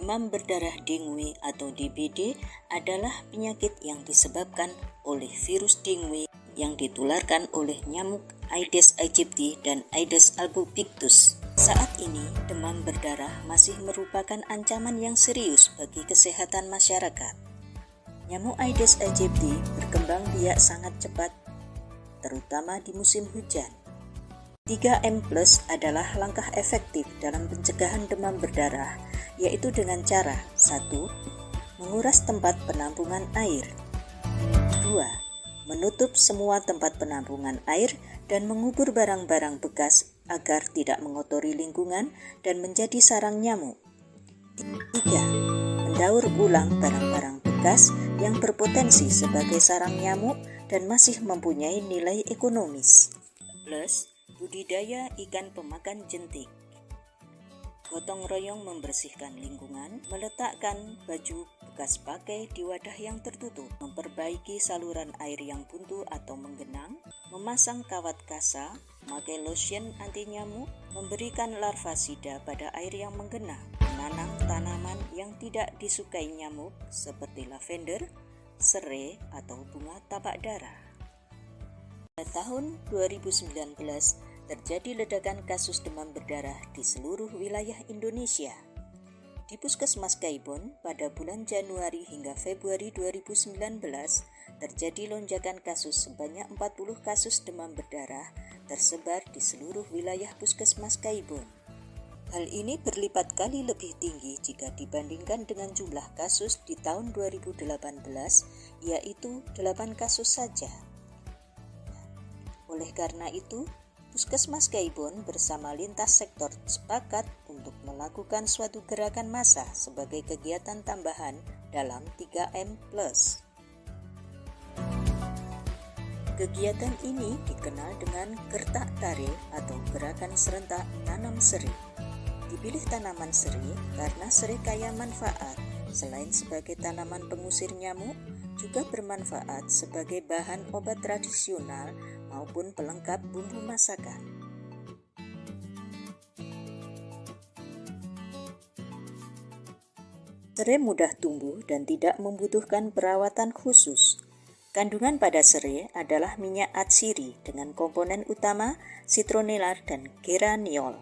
Demam berdarah dengue atau DBD adalah penyakit yang disebabkan oleh virus dengue yang ditularkan oleh nyamuk Aedes aegypti dan Aedes albopictus. Saat ini, demam berdarah masih merupakan ancaman yang serius bagi kesehatan masyarakat. Nyamuk Aedes aegypti berkembang biak sangat cepat, terutama di musim hujan. 3M+ adalah langkah efektif dalam pencegahan demam berdarah, yaitu dengan cara 1. Menguras tempat penampungan air. 2. Menutup semua tempat penampungan air dan mengubur barang-barang bekas agar tidak mengotori lingkungan dan menjadi sarang nyamuk. 3. Mendaur ulang barang-barang bekas yang berpotensi sebagai sarang nyamuk dan masih mempunyai nilai ekonomis. Plus, budidaya ikan pemakan jentik. Gotong royong membersihkan lingkungan, meletakkan baju bekas pakai di wadah yang tertutup, memperbaiki saluran air yang buntu atau menggenang, memasang kawat kasa, memakai lotion anti nyamuk, memberikan larva sida pada air yang menggenang, menanam tanaman yang tidak disukai nyamuk seperti lavender, serai, atau bunga tapak darah. Pada tahun 2019, terjadi ledakan kasus demam berdarah di seluruh wilayah Indonesia. Di Puskesmas Kaibon, pada bulan Januari hingga Februari 2019, terjadi lonjakan kasus sebanyak 40 kasus demam berdarah tersebar di seluruh wilayah Puskesmas Kaibon. Hal ini berlipat kali lebih tinggi jika dibandingkan dengan jumlah kasus di tahun 2018, yaitu 8 kasus saja. Oleh karena itu, Puskesmas Kaibon bersama lintas sektor sepakat untuk melakukan suatu gerakan massa sebagai kegiatan tambahan dalam 3M+. Kegiatan ini dikenal dengan Gertak Tare atau Gerakan Serentak Tanam Serai. Dipilih tanaman serai karena serai kaya manfaat. Selain sebagai tanaman pengusir nyamuk, juga bermanfaat sebagai bahan obat tradisional maupun pelengkap bumbu masakan. Serai mudah tumbuh dan tidak membutuhkan perawatan khusus. Kandungan pada serai adalah minyak atsiri dengan komponen utama citronella dan geraniol.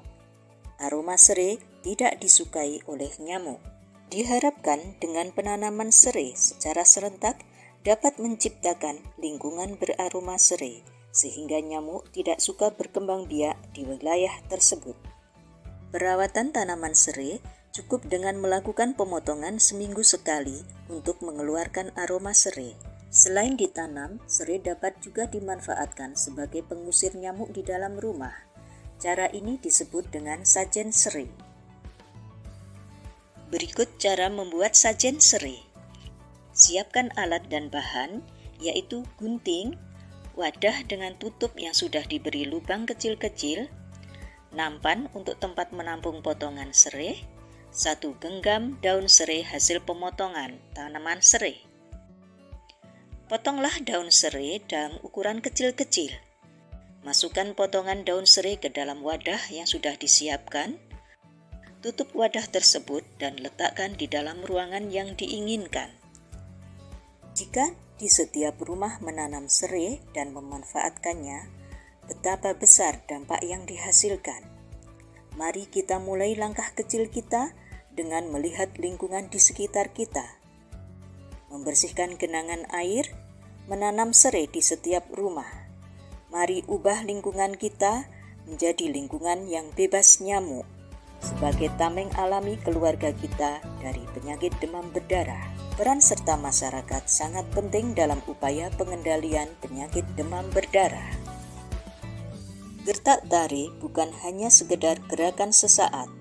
Aroma serai tidak disukai oleh nyamuk. Diharapkan dengan penanaman serai secara serentak dapat menciptakan lingkungan beraroma serai, sehingga nyamuk tidak suka berkembang biak di wilayah tersebut. Perawatan tanaman serai cukup dengan melakukan pemotongan seminggu sekali untuk mengeluarkan aroma serai. Selain ditanam, serai dapat juga dimanfaatkan sebagai pengusir nyamuk di dalam rumah. Cara ini disebut dengan sajen serai. Berikut cara membuat sajen serai. Siapkan alat dan bahan, yaitu gunting, wadah dengan tutup yang sudah diberi lubang kecil-kecil, nampan untuk tempat menampung potongan serai, 1 genggam daun serai hasil pemotongan tanaman serai. Potonglah daun serai dalam ukuran kecil-kecil. Masukkan potongan daun serai ke dalam wadah yang sudah disiapkan. Tutup wadah tersebut dan letakkan di dalam ruangan yang diinginkan. Jika di setiap rumah menanam serai dan memanfaatkannya, betapa besar dampak yang dihasilkan. Mari kita mulai langkah kecil kita dengan melihat lingkungan di sekitar kita. Membersihkan genangan air, menanam serai di setiap rumah. Mari ubah lingkungan kita menjadi lingkungan yang bebas nyamuk, sebagai tameng alami keluarga kita dari penyakit demam berdarah. Peran serta masyarakat sangat penting dalam upaya pengendalian penyakit demam berdarah. Gertak Tare bukan hanya sekedar gerakan sesaat,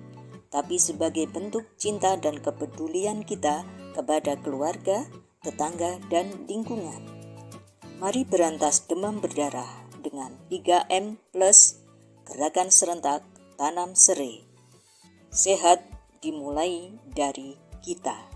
tapi sebagai bentuk cinta dan kepedulian kita kepada keluarga, tetangga, dan lingkungan. Mari berantas demam berdarah dengan 3M+, Gerakan Serentak Tanam Serai. Sehat dimulai dari kita.